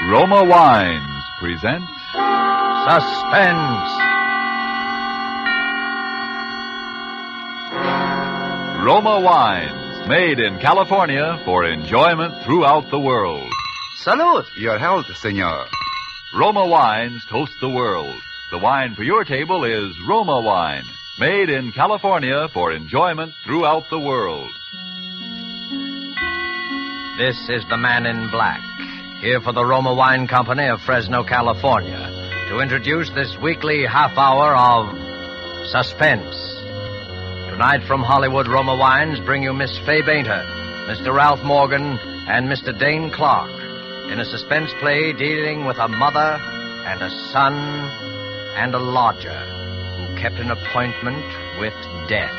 Roma Wines present Suspense. Roma Wines, made in California for enjoyment throughout the world. Salute. Your health, senor. Roma Wines toast the world. The wine for your table is Roma Wine, made in California for enjoyment throughout the world. This is the Man in Black, here for the Roma Wine Company of Fresno, California, to introduce this weekly half hour of Suspense. Tonight from Hollywood, Roma Wines bring you Miss Fay Bainter, Mr. Ralph Morgan, and Mr. Dane Clark in a suspense play dealing with a mother and a son and a lodger who kept an appointment with death.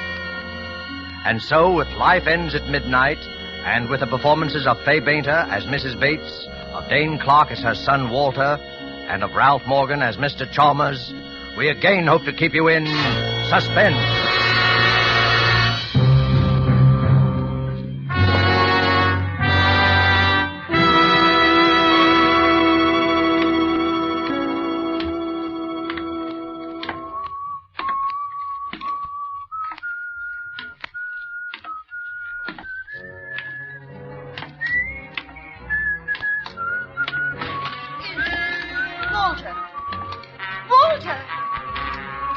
And so, with Life Ends at Midnight, and with the performances of Fay Bainter as Mrs. Bates, of Dane Clark as her son Walter, and of Ralph Morgan as Mr. Chalmers, we again hope to keep you in suspense. Walter!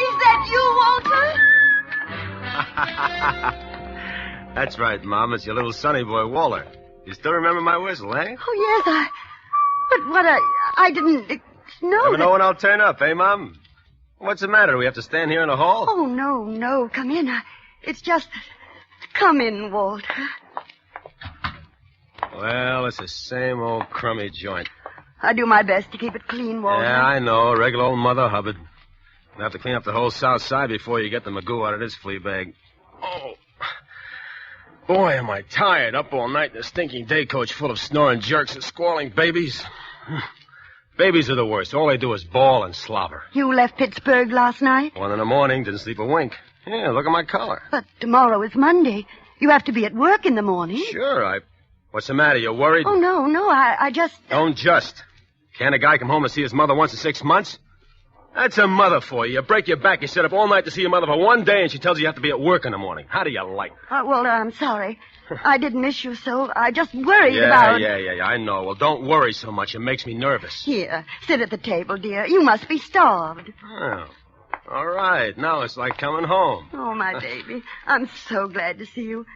Is that you, Walter? That's right, Mom. It's your little sonny boy, Walter. You still remember my whistle, eh? Oh, yes, But I didn't know Never that... know when I'll turn up, eh, Mom? What's the matter? Do we have to stand here in the hall? Oh, no. Come in. It's just... Come in, Walter. Well, it's the same old crummy joint. I do my best to keep it clean, Walter. Yeah, I know. Regular old Mother Hubbard. You'll have to clean up the whole south side before you get the magoo out of this flea bag. Oh. Boy, am I tired. Up all night in a stinking day coach full of snoring jerks and squalling babies. Babies are the worst. All they do is bawl and slobber. You left Pittsburgh last night? 1 a.m, didn't sleep a wink. Yeah, look at my collar. But tomorrow is Monday. You have to be at work in the morning. Sure, What's the matter? You worried? Oh, no, I just... Don't just. Can't a guy come home and see his mother once in 6 months? That's a mother for you. You break your back, you sit up all night to see your mother for 1 day, and she tells you have to be at work in the morning. How do you like it? Walter, I'm sorry. I didn't miss you so. I just worried about... Yeah, I know. Well, don't worry so much. It makes me nervous. Here, sit at the table, dear. You must be starved. Oh, all right. Now it's like coming home. Oh, my baby. I'm so glad to see you.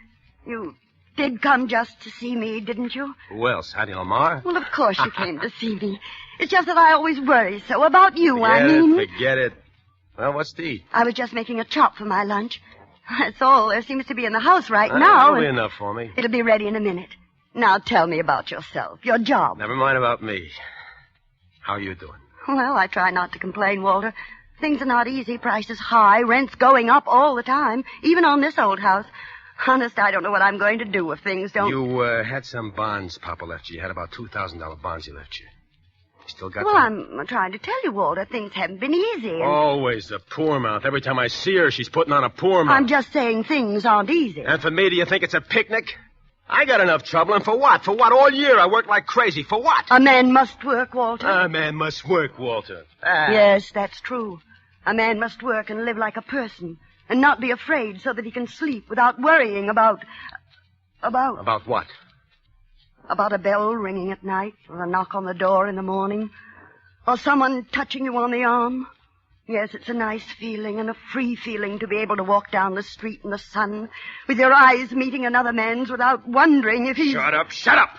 You did come just to see me, didn't you? Who else? Hattie Lamar? Well, of course you came to see me. It's just that I always worry so about you, Forget it. Well, what's to eat? I was just making a chop for my lunch. That's all there seems to be in the house right now. That'll be enough for me. It'll be ready in a minute. Now tell me about yourself, your job. Never mind about me. How are you doing? Well, I try not to complain, Walter. Things are not easy. Prices high. Rent's going up all the time, even on this old house. Honest, I don't know what I'm going to do if things don't... You had some bonds Papa left you. You had about $2,000 bonds he left you. You still got Well, them? I'm trying to tell you, Walter, things haven't been easy. And... Always the poor mouth. Every time I see her, she's putting on a poor mouth. I'm just saying things aren't easy. And for me, do you think it's a picnic? I got enough trouble, and for what? For what? All year I worked like crazy. For what? A man must work, Walter. A man must work, Walter. Yes, that's true. A man must work and live like a person, and not be afraid so that he can sleep without worrying about... About what? About a bell ringing at night, or a knock on the door in the morning, or someone touching you on the arm. Yes, it's a nice feeling and a free feeling to be able to walk down the street in the sun with your eyes meeting another man's without wondering if he's... Shut up!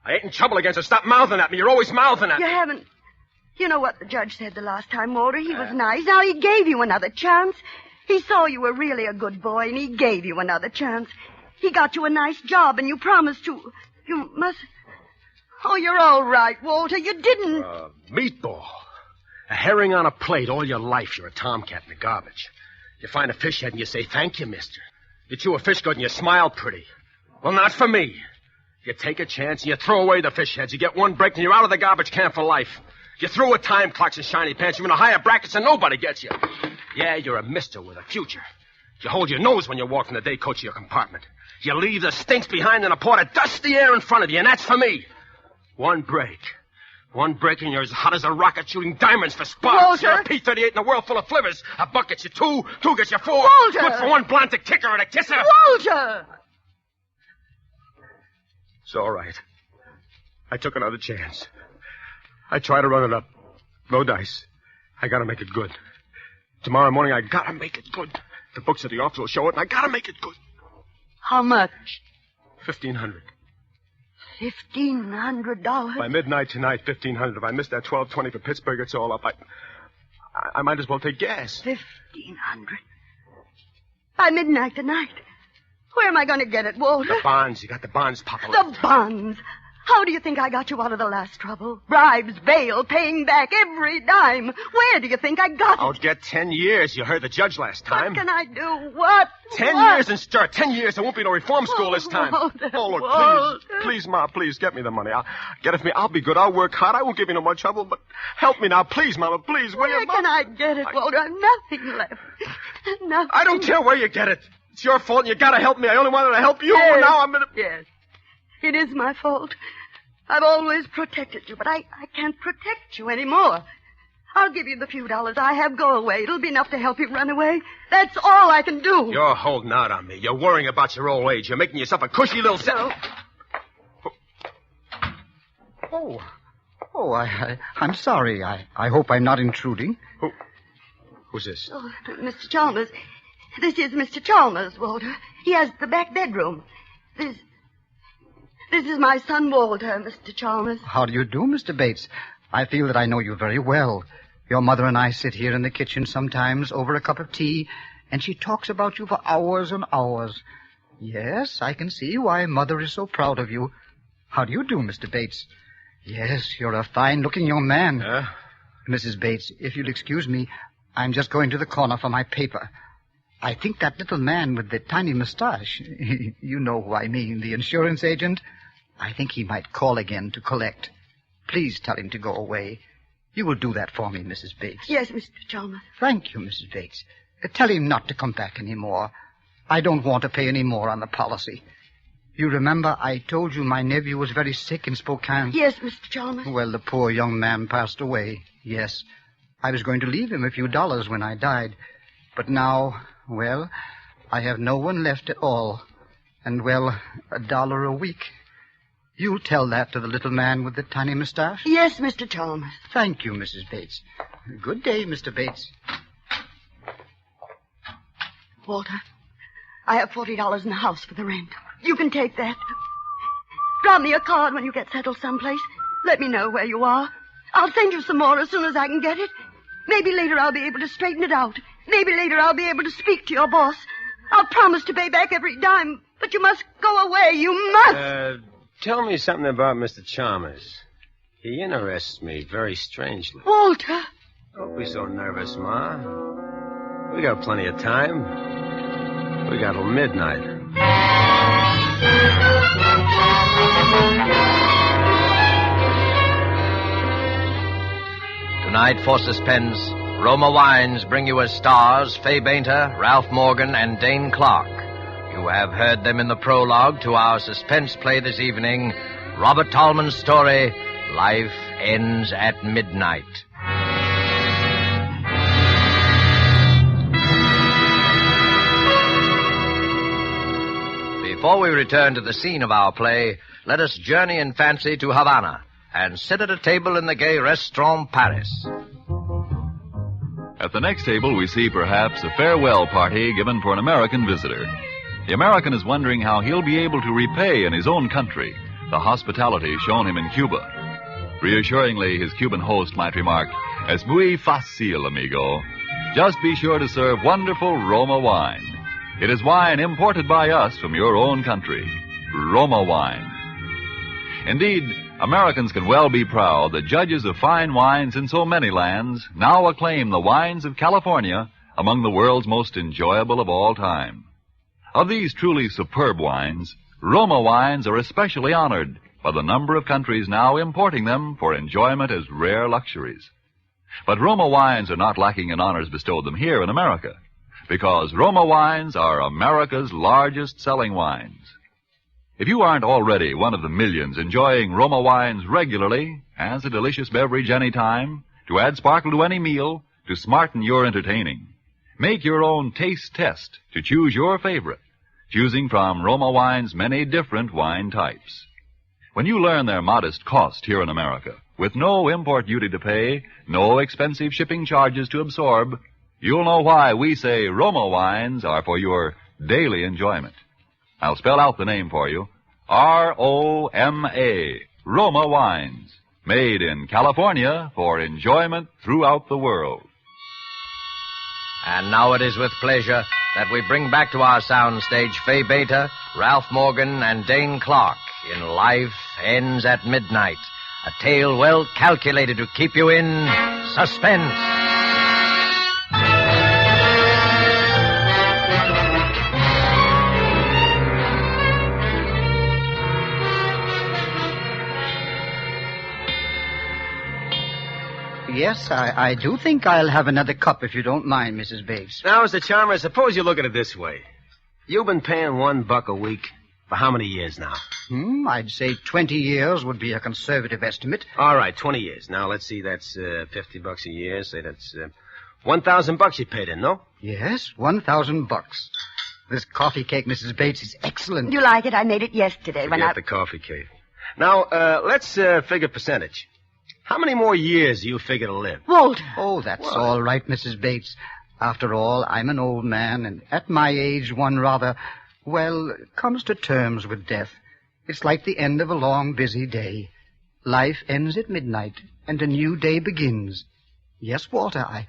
I ain't in trouble against her. Stop mouthing at me. You're always mouthing at me. You haven't... You know what the judge said the last time, Walter? He was nice. Now, he gave you another chance. He saw you were really a good boy, and he gave you another chance. He got you a nice job, and you promised to... You must... Oh, you're all right, Walter. You didn't... Meatball. A herring on a plate all your life. You're a tomcat in the garbage. You find a fish head and you say, thank you, mister. You chew a fish good and you smile pretty. Well, not for me. You take a chance and you throw away the fish heads. You get one break and you're out of the garbage can for life. You throw with time clocks and shiny pants. You're in the higher brackets and nobody gets you. Yeah, you're a mister with a future. You hold your nose when you walk from the day coach of your compartment. You leave the stinks behind in a pot of dusty air in front of you, and that's for me. One break. One break and you're as hot as a rocket shooting diamonds for sparks. Walter! You're a P-38 in a world full of flivvers. A buck gets you two gets you four. Walter! Good for one blonde to kick her and a kisser. Walter! It's all right. I took another chance. I tried to run it up. No dice. I gotta make it good. Tomorrow morning, I gotta make it good. The books at the office will show it, and I gotta make it good. How much? $1,500. $1,500? By midnight tonight, $1,500. If I miss that 12:20 for Pittsburgh, it's all up. I might as well take gas. $1,500. By midnight tonight. Where am I going to get it, Walter? The bonds. You got the bonds, Papa. The bonds. How do you think I got you out of the last trouble? Bribes, bail, paying back every dime. Where do you think I got I'll it? get 10 years. You heard the judge last time. What can I do? What? 10 What? years and start. 10 years. There won't be no reform school this time. Walter, Oh, look, Walter. please, Ma, please, get me the money. Get it for me. I'll be good. I'll work hard. I won't give you no more trouble, but help me now. Please, Mama, please. Will you, Where Ma? can I get it, Walter? I've nothing left. Nothing. I don't care where you get it. It's your fault, and you gotta help me. I only wanted to help you, and now I'm gonna... Yes. It is my fault. I've always protected you, but I can't protect you anymore. I'll give you the few dollars I have. Go away. It'll be enough to help you run away. That's all I can do. You're holding out on me. You're worrying about your old age. You're making yourself a cushy little... No. I'm sorry. I hope I'm not intruding. Who's this? Oh, Mr. Chalmers. This is Mr. Chalmers, Walter. He has the back bedroom. This is my son, Walter, Mr. Chalmers. How do you do, Mr. Bates? I feel that I know you very well. Your mother and I sit here in the kitchen sometimes over a cup of tea, and she talks about you for hours and hours. Yes, I can see why Mother is so proud of you. How do you do, Mr. Bates? Yes, you're a fine-looking young man. Mrs. Bates, if you'll excuse me, I'm just going to the corner for my paper. I think that little man with the tiny mustache, you know who I mean, the insurance agent, I think he might call again to collect. Please tell him to go away. You will do that for me, Mrs. Bates. Yes, Mr. Chalmers. Thank you, Mrs. Bates. Tell him not to come back any more. I don't want to pay any more on the policy. You remember I told you my nephew was very sick in Spokane? Yes, Mr. Chalmers. Well, the poor young man passed away, yes. I was going to leave him a few dollars when I died. But now, well, I have no one left at all. And, well, $1 a week. You'll tell that to the little man with the tiny mustache? Yes, Mr. Chalmers. Thank you, Mrs. Bates. Good day, Mr. Bates. Walter, I have $40 in the house for the rent. You can take that. Drop me a card when you get settled someplace. Let me know where you are. I'll send you some more as soon as I can get it. Maybe later I'll be able to straighten it out. Maybe later I'll be able to speak to your boss. I'll promise to pay back every dime, but you must go away. You must. Tell me something about Mr. Chalmers. He interests me very strangely. Walter. Don't be so nervous, Ma. We got plenty of time. We got till midnight. Tonight for Suspense, Roma Wines bring you as stars Fay Bainter, Ralph Morgan, and Dane Clark. You have heard them in the prologue to our suspense play this evening, Robert Tallman's story, Life Ends at Midnight. Before we return to the scene of our play, let us journey in fancy to Havana and sit at a table in the gay Restaurant Paris. At the next table, we see perhaps a farewell party given for an American visitor. The American is wondering how he'll be able to repay in his own country the hospitality shown him in Cuba. Reassuringly, his Cuban host might remark, "Es muy fácil, amigo. Just be sure to serve wonderful Roma wine. It is wine imported by us from your own country. Roma wine." Indeed, Americans can well be proud that judges of fine wines in so many lands now acclaim the wines of California among the world's most enjoyable of all time. Of these truly superb wines, Roma wines are especially honored by the number of countries now importing them for enjoyment as rare luxuries. But Roma wines are not lacking in honors bestowed them here in America, because Roma wines are America's largest selling wines. If you aren't already one of the millions enjoying Roma wines regularly, as a delicious beverage any time, to add sparkle to any meal, to smarten your entertaining, make your own taste test to choose your favorite, choosing from Roma wine's many different wine types. When you learn their modest cost here in America, with no import duty to pay, no expensive shipping charges to absorb, you'll know why we say Roma wines are for your daily enjoyment. I'll spell out the name for you. R-O-M-A, Roma wines, made in California for enjoyment throughout the world. And now it is with pleasure that we bring back to our soundstage Fay Beta, Ralph Morgan, and Dane Clark in Life Ends at Midnight, a tale well calculated to keep you in suspense. Yes, I do think I'll have another cup if you don't mind, Mrs. Bates. Now, Mr. Chalmers, suppose you look at it this way. You've been paying $1 a week for how many years now? I'd say 20 years would be a conservative estimate. All right, 20 years. Now, let's see, that's $50 a year. Say that's $1,000 you paid in, no? Yes, $1,000. This coffee cake, Mrs. Bates, is excellent. Do you like it? I made it yesterday when Forget the coffee cake. Now, let's figure percentage. How many more years do you figure to live? Walter. Oh, that's all right, Mrs. Bates. After all, I'm an old man, and at my age, one rather, comes to terms with death. It's like the end of a long, busy day. Life ends at midnight, and a new day begins. Yes, Walter, I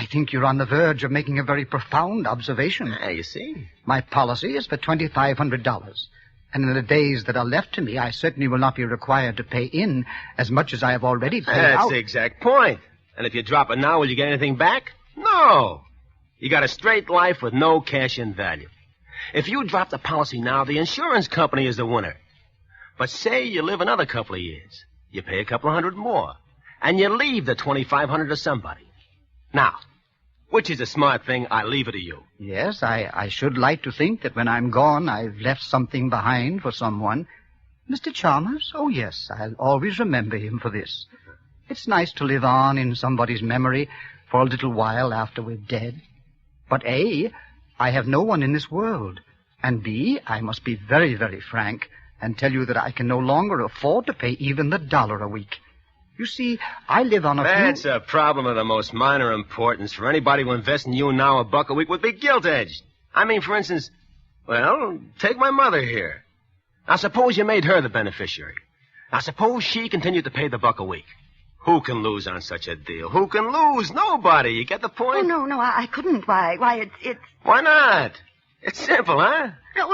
think you're on the verge of making a very profound observation. You see? My policy is for $2,500. And in the days that are left to me, I certainly will not be required to pay in as much as I have already paid out. That's the exact point. And if you drop it now, will you get anything back? No. You got a straight life with no cash in value. If you drop the policy now, the insurance company is the winner. But say you live another couple of years. You pay a couple of hundred more. And you leave the $2,500 to somebody. Now, which is a smart thing? I leave it to you. Yes, I should like to think that when I'm gone, I've left something behind for someone. Mr. Chalmers? Oh, yes, I'll always remember him for this. It's nice to live on in somebody's memory for a little while after we're dead. But A, I have no one in this world. And B, I must be very, very frank and tell you that I can no longer afford to pay even the $1 a week. You see, I live on That's a problem of the most minor importance. For anybody who invests in you now, $1 a week would be gilt-edged. I mean, for instance, take my mother here. Now, suppose you made her the beneficiary. Now, suppose she continued to pay the $1 a week. Who can lose on such a deal? Who can lose? Nobody. You get the point? Oh, no, I couldn't. Why, it's... Why not? It's simple, huh? No,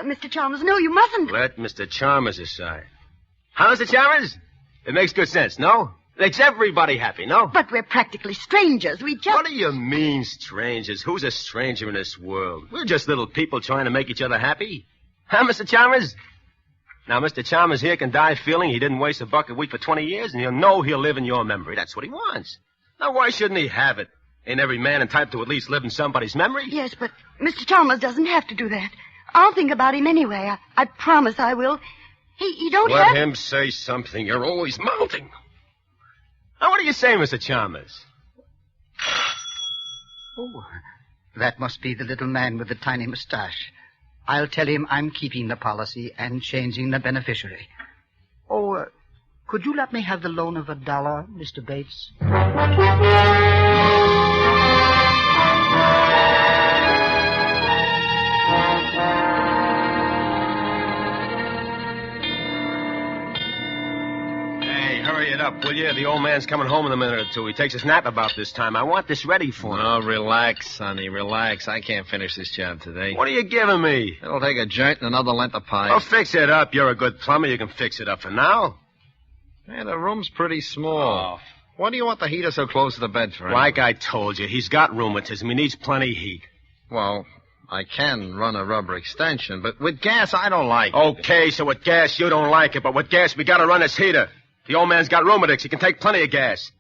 Mr. Chalmers, no, you mustn't. Let Mr. Chalmers decide. Huh, Mr. Chalmers? It makes good sense, no? It makes everybody happy, no? But we're practically strangers. We just... What do you mean, strangers? Who's a stranger in this world? We're just little people trying to make each other happy. Huh, Mr. Chalmers? Now, Mr. Chalmers here can die feeling he didn't waste $1 a week for 20 years, and he'll know he'll live in your memory. That's what he wants. Now, why shouldn't he have it? Ain't every man entitled to at least live in somebody's memory? Yes, but Mr. Chalmers doesn't have to do that. I'll think about him anyway. I promise I will. He don't have... Let him say something. You're always mouthing. Now, what do you say, Mr. Chalmers? Oh, that must be the little man with the tiny mustache. I'll tell him I'm keeping the policy and changing the beneficiary. Oh, could you let me have the loan of $1, Mr. Bates? Hurry it up, will you? The old man's coming home in a minute or two. He takes his nap about this time. I want this ready for him. Oh, relax, Sonny, relax. I can't finish this job today. What are you giving me? It'll take a joint and another length of pipe. Oh, fix it up. You're a good plumber. You can fix it up for now. Man, the room's pretty small. Oh. Why do you want the heater so close to the bed for? Like I told you, he's got rheumatism. He needs plenty of heat. Well, I can run a rubber extension, but with gas, I don't like it. Okay, so with gas, you don't like it, but with gas, we gotta run this heater. The old man's got rheumatics. He can take plenty of gas.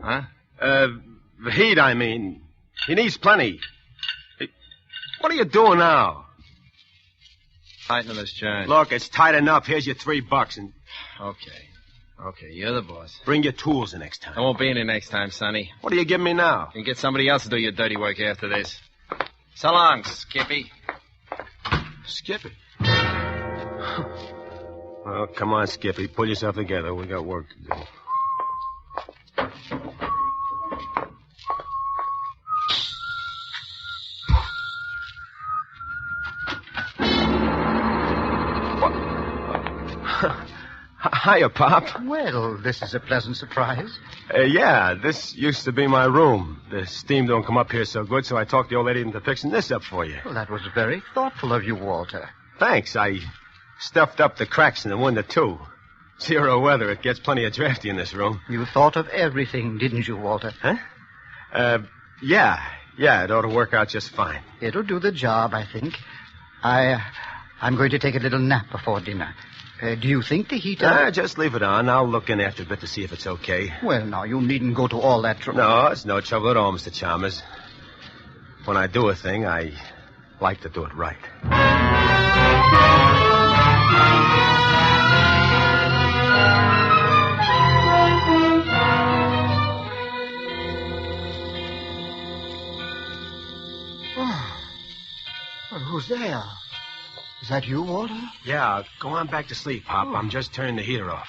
Huh? The heat, I mean. He needs plenty. What are you doing now? Tighten this joint. Look, it's tight enough. Here's your $3 and... Okay, you're the boss. Bring your tools the next time. I won't be any next time, Sonny. What are you giving me now? You can get somebody else to do your dirty work after this. So long, Skippy. Skippy? Well, come on, Skippy. Pull yourself together. We got work to do. Hiya, Pop. Well, this is a pleasant surprise. Yeah, this used to be my room. The steam don't come up here so good, so I talked the old lady into fixing this up for you. Well, that was very thoughtful of you, Walter. Thanks. I stuffed up the cracks in the window, too. 0 weather. It gets plenty of drafty in this room. You thought of everything, didn't you, Walter? Huh? Yeah, it ought to work out just fine. It'll do the job, I think. I'm going to take a little nap before dinner. Do you think the heater... Just leave it on. I'll look in after a bit to see if it's okay. Well, now, you needn't go to all that trouble. No, it's no trouble at all, Mr. Chalmers. When I do a thing, I like to do it right. Well, who's there? Is that you, Walter? Yeah, go on back to sleep, Pop. I'm just turning the heater off.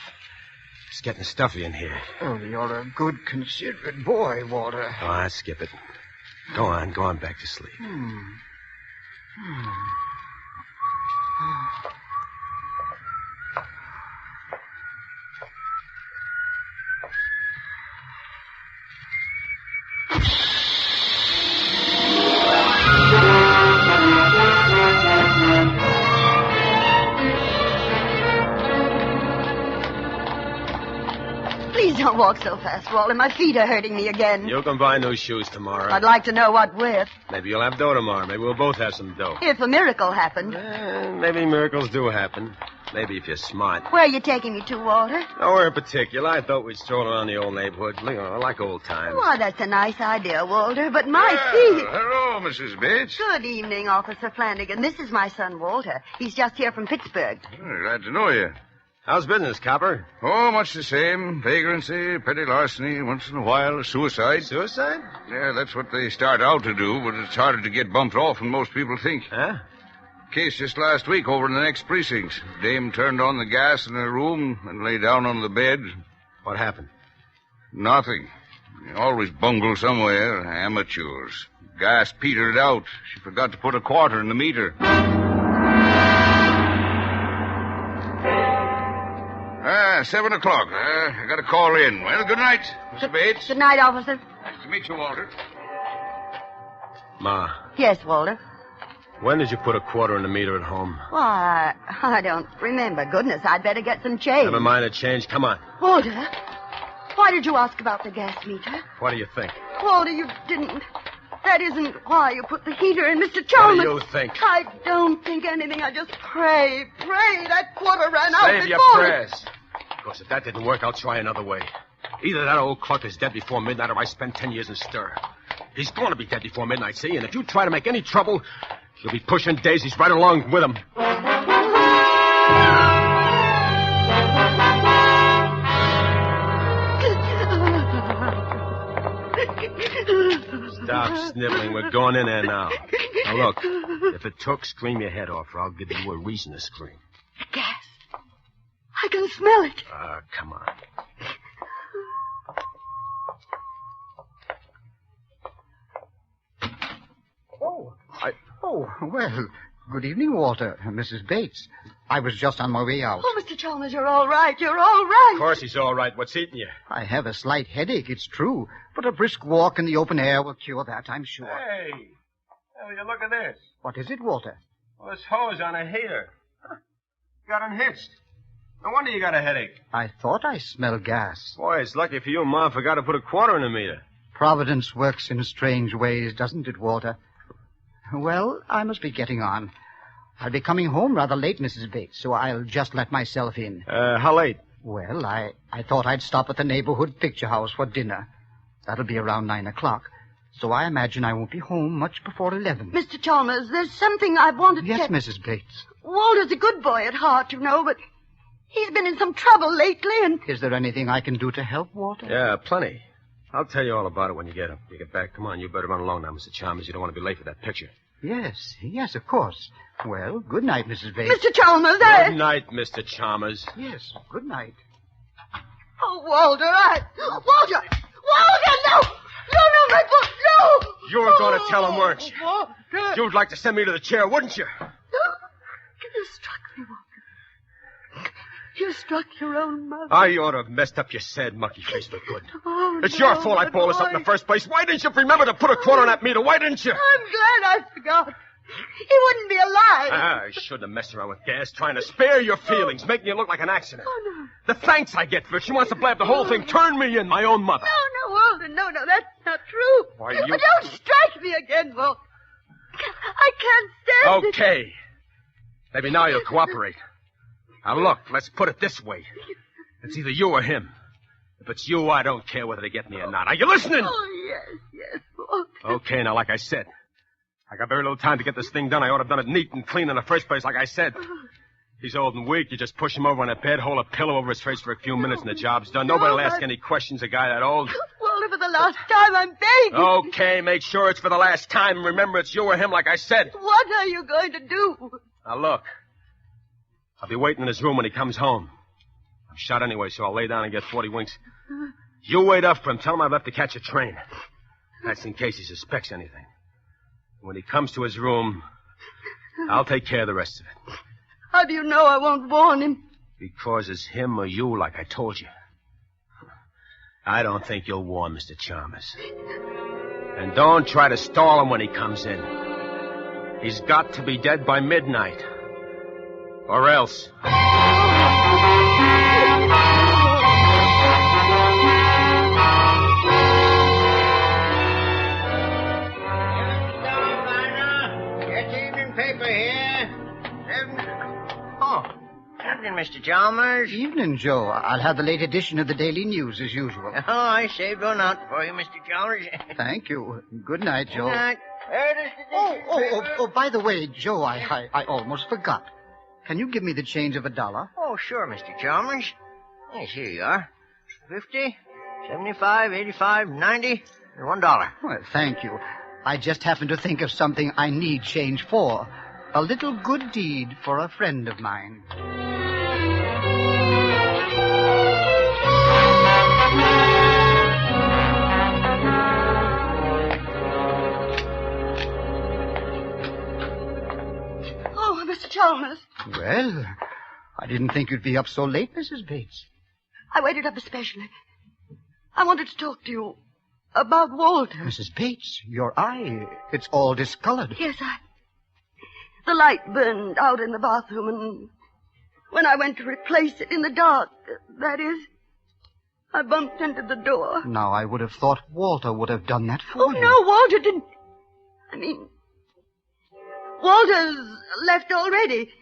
It's getting stuffy in here. Oh, you're a good, considerate boy, Walter. Oh, I'll skip it. Go on back to sleep. Please don't walk so fast, Walter. My feet are hurting me again. You can buy new shoes tomorrow. I'd like to know what with. Maybe you'll have dough tomorrow. Maybe we'll both have some dough. If a miracle happened. Maybe miracles do happen. Maybe if you're smart. Where are you taking me to, Walter? Nowhere in particular. I thought we'd stroll around the old neighborhood. Like old times. Why, that's a nice idea, Walter, but my feet... Hello, Mrs. Bates. Good evening, Officer Flanagan. This is my son, Walter. He's just here from Pittsburgh. Glad to know you. How's business, Copper? Oh, much the same. Vagrancy, petty larceny, once in a while a suicide. Suicide? Yeah, that's what they start out to do, but it's harder to get bumped off than most people think. Huh? Case just last week over in the next precinct. Dame turned on the gas in her room and lay down on the bed. What happened? Nothing. They always bungle somewhere. Amateurs. Gas petered out. She forgot to put a quarter in the meter. 7 o'clock. I got a call in. Well, good night, Mr. Bates. Good night, Officer. Nice to meet you, Walter. Ma, Yes, Walter. when did you put a quarter in the meter at home? Why, I don't remember. Goodness, I'd better get some change. Never mind the change. Come on. Walter, why did you ask about the gas meter? What do you think? Walter, you didn't... That isn't why you put the heater in, Mr. What Chalmers. do you think? I don't think anything. I just pray that quarter ran out Save your before... prayers. Because if that didn't work, I'll try another way. Either that old cluck is dead before midnight or I spend 10 years in stir. He's going to be dead before midnight, see? And if you try to make any trouble, you'll be pushing daisies right along with him. Stop sniveling. We're going in there now. Now, look, if it took, scream your head off, or I'll give you a reason to scream. The gas. I can smell it. Come on. Oh, well, good evening, Walter. Mrs. Bates. I was just on my way out. Oh, Mr. Chalmers, you're all right. You're all right. Of course he's all right. What's eating you? I have a slight headache, it's true. But a brisk walk in the open air will cure that, I'm sure. Hey, will you look at this? What is it, Walter? Well, this hose on a heater. Huh. Got unhitched. No wonder you got a headache. I thought I smelled gas. Boy, it's lucky for you Mom forgot to put a quarter in the meter. Providence works in strange ways, doesn't it, Walter? Well, I must be getting on. I'll be coming home rather late, Mrs. Bates, so I'll just let myself in. How late? Well, I thought I'd stop at the neighborhood picture house for dinner. That'll be around 9 o'clock. So I imagine I won't be home much before 11. Mr. Chalmers, there's something I wanted to... Yes, Mrs. Bates. Walter's a good boy at heart, you know, but he's been in some trouble lately, and... Is there anything I can do to help, Walter? Yeah, plenty. I'll tell you all about it when you get back. Come on, you better run along now, Mr. Chalmers. You don't want to be late for that picture. Yes, of course. Well, good night, Mrs. Bates. Mr. Chalmers, Good night, Mr. Chalmers. Yes, good night. Oh, Walter, Walter! Walter, no! No, my book, no! You were going to tell him, weren't you? Walter! You'd like to send me to the chair, wouldn't you? You struck me, Walter. You struck your own mother. I ought to have messed up your sad monkey face for good. Oh, It's no, your fault I balled us up in the first place. Why didn't you remember to put a quarter on that meter? Why didn't you? I'm glad I forgot. He wouldn't be alive. I shouldn't have messed around with Gas, trying to spare your feelings, making you look like an accident. Oh, no. The thanks I get for it. She wants to blab the whole thing, turn me in, my own mother. No, Walter, no, that's not true. Why, you... Don't strike me again, Walter. I can't stand it. Okay. Maybe now you'll cooperate. Now, look, let's put it this way. It's either you or him. If it's you, I don't care whether they get me or not. Are you listening? Oh, yes, Walter. Okay, now, like I said, I got very little time to get this thing done. I ought to have done it neat and clean in the first place, like I said. He's old and weak. You just push him over on a bed, hold a pillow over his face for a few minutes, and the job's done. Nobody will ask any questions, a guy that old. Walter, for the last time, I'm begging. Okay, make sure it's for the last time. Remember, it's you or him, like I said. What are you going to do? Now, look. I'll be waiting in his room when he comes home. I'm shot anyway, so I'll lay down and get 40 winks. You wait up for him. Tell him I've left to catch a train. That's in case he suspects anything. When he comes to his room, I'll take care of the rest of it. How do you know I won't warn him? Because it's him or you, like I told you. I don't think you'll warn Mr. Chalmers. And don't try to stall him when he comes in. He's got to be dead by midnight. Or else. Paper here. Oh, evening, Mr. Chalmers. Evening, Joe. I'll have the late edition of the Daily News as usual. Oh, I saved one out for you, Mr. Chalmers. Thank you. Good night, Joe. Good night. Where does the By the way, Joe, I almost forgot. Can you give me the change of $1? Oh, sure, Mr. Chalmers. Yes, here you are. 50, 75, 85, 90, and $1. Well, thank you. I just happened to think of something I need change for. A little good deed for a friend of mine. Oh, Mr. Chalmers. Well, I didn't think you'd be up so late, Mrs. Bates. I waited up especially. I wanted to talk to you about Walter. Mrs. Bates, your eye, it's all discolored. Yes, the light burned out in the bathroom, and when I went to replace it in the dark, that is, I bumped into the door. Now, I would have thought Walter would have done that for you. No, Walter didn't. I mean, Walter's left already.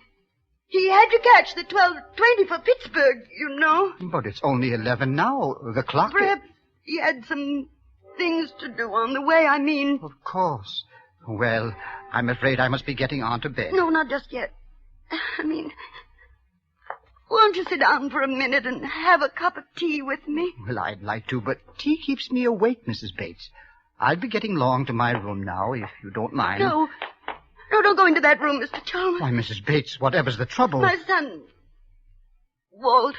He had to catch the 12:20 for Pittsburgh, you know. But it's only 11 now. The clock... Perhaps he had some things to do on the way, I mean. Of course. Well, I'm afraid I must be getting on to bed. No, not just yet. I mean, won't you sit down for a minute and have a cup of tea with me? Well, I'd like to, but tea keeps me awake, Mrs. Bates. I'll be getting along to my room now, if you don't mind. No, don't go into that room, Mr. Chalmers. Why, Mrs. Bates, whatever's the trouble? My son, Walter,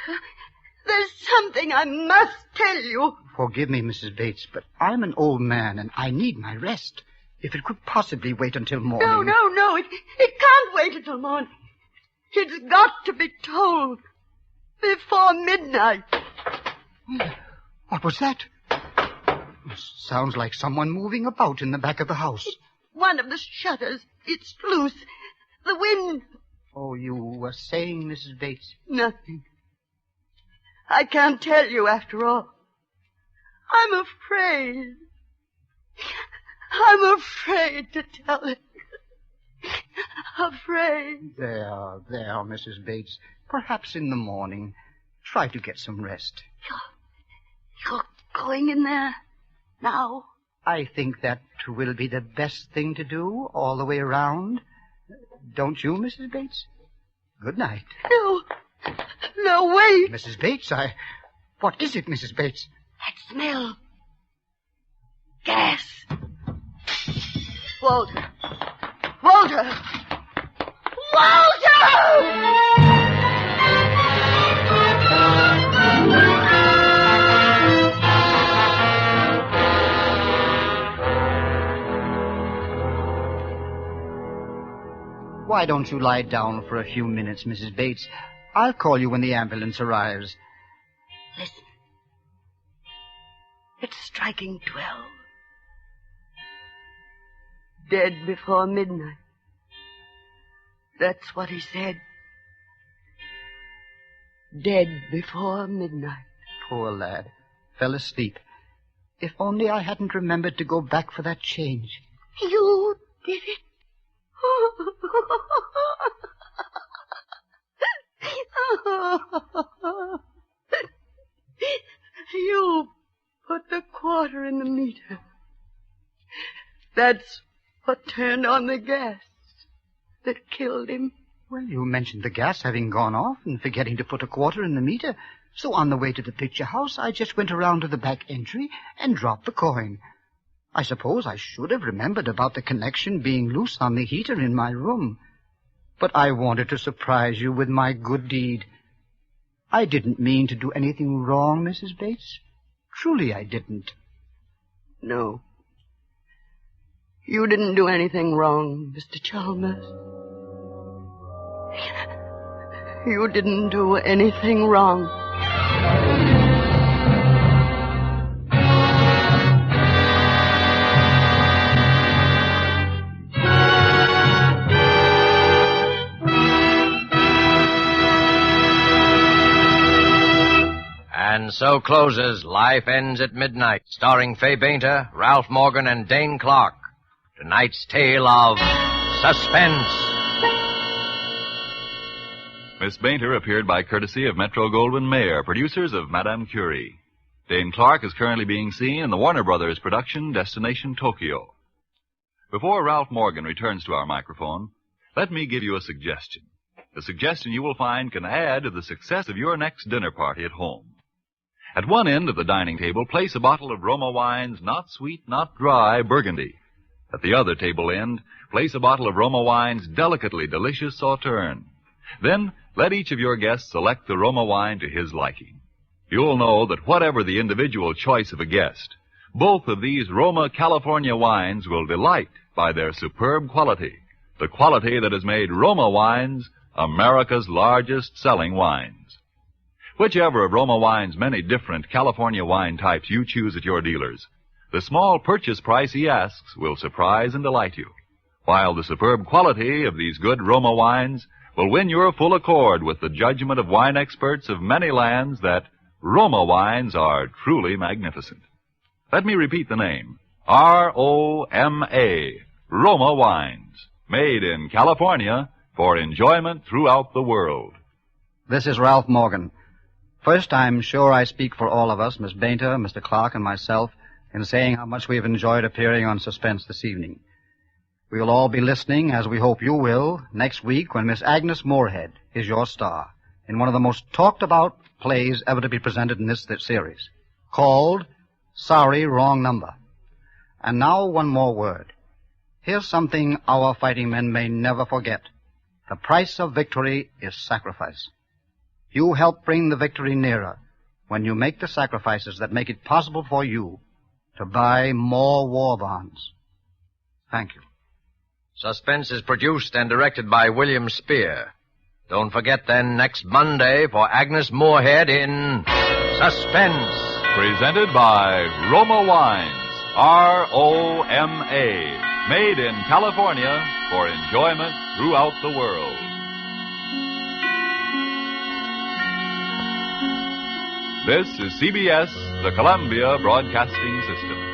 there's something I must tell you. Forgive me, Mrs. Bates, but I'm an old man, and I need my rest. If it could possibly wait until morning... No, it can't wait until morning. It's got to be told before midnight. What was that? Sounds like someone moving about in the back of the house. One of the shutters. It's loose. The wind... Oh, you were saying, Mrs. Bates? Nothing. I can't tell you after all. I'm afraid. I'm afraid to tell it. Afraid. There, Mrs. Bates. Perhaps in the morning. Try to get some rest. You're going in there now? I think that will be the best thing to do all the way around. Don't you, Mrs. Bates? Good night. No. No, wait. Mrs. Bates, What is it, Mrs. Bates? That smell. Gas. Walter. Walter! Walter! Why don't you lie down for a few minutes, Mrs. Bates? I'll call you when the ambulance arrives. Listen. It's striking 12. Dead before midnight. That's what he said. Dead before midnight. Poor lad. Fell asleep. If only I hadn't remembered to go back for that change. You did it. You put the quarter in the meter. That's what turned on the gas that killed him. Well, you mentioned the gas having gone off and forgetting to put a quarter in the meter. So on the way to the picture house, I just went around to the back entry and dropped the coin. I suppose I should have remembered about the connection being loose on the heater in my room. But I wanted to surprise you with my good deed. I didn't mean to do anything wrong, Mrs. Bates. Truly I didn't. No. You didn't do anything wrong, Mr. Chalmers. You didn't do anything wrong. And so closes Life Ends at Midnight, starring Fay Bainter, Ralph Morgan, and Dane Clark. Tonight's tale of Suspense. Miss Bainter appeared by courtesy of Metro-Goldwyn-Mayer, producers of Madame Curie. Dane Clark is currently being seen in the Warner Brothers production Destination Tokyo. Before Ralph Morgan returns to our microphone, let me give you a suggestion. A suggestion you will find can add to the success of your next dinner party at home. At one end of the dining table, place a bottle of Roma wines, not sweet, not dry, Burgundy. At the other table end, place a bottle of Roma wines, delicately delicious Sauterne. Then, let each of your guests select the Roma wine to his liking. You'll know that whatever the individual choice of a guest, both of these Roma California wines will delight by their superb quality, the quality that has made Roma wines America's largest selling wines. Whichever of Roma wine's many different California wine types you choose at your dealers, the small purchase price he asks will surprise and delight you, while the superb quality of these good Roma wines will win your full accord with the judgment of wine experts of many lands that Roma wines are truly magnificent. Let me repeat the name. R-O-M-A, Roma wines, made in California for enjoyment throughout the world. This is Ralph Morgan. First, I'm sure I speak for all of us, Miss Bainter, Mr. Clark, and myself, in saying how much we've enjoyed appearing on Suspense this evening. We'll all be listening, as we hope you will, next week when Miss Agnes Moorehead is your star in one of the most talked-about plays ever to be presented in this series, called Sorry, Wrong Number. And now one more word. Here's something our fighting men may never forget. The price of victory is sacrifice. You help bring the victory nearer when you make the sacrifices that make it possible for you to buy more war bonds. Thank you. Suspense is produced and directed by William Spear. Don't forget then next Monday for Agnes Moorehead in Suspense. Presented by Roma Wines, R-O-M-A, made in California for enjoyment throughout the world. This is CBS, the Columbia Broadcasting System.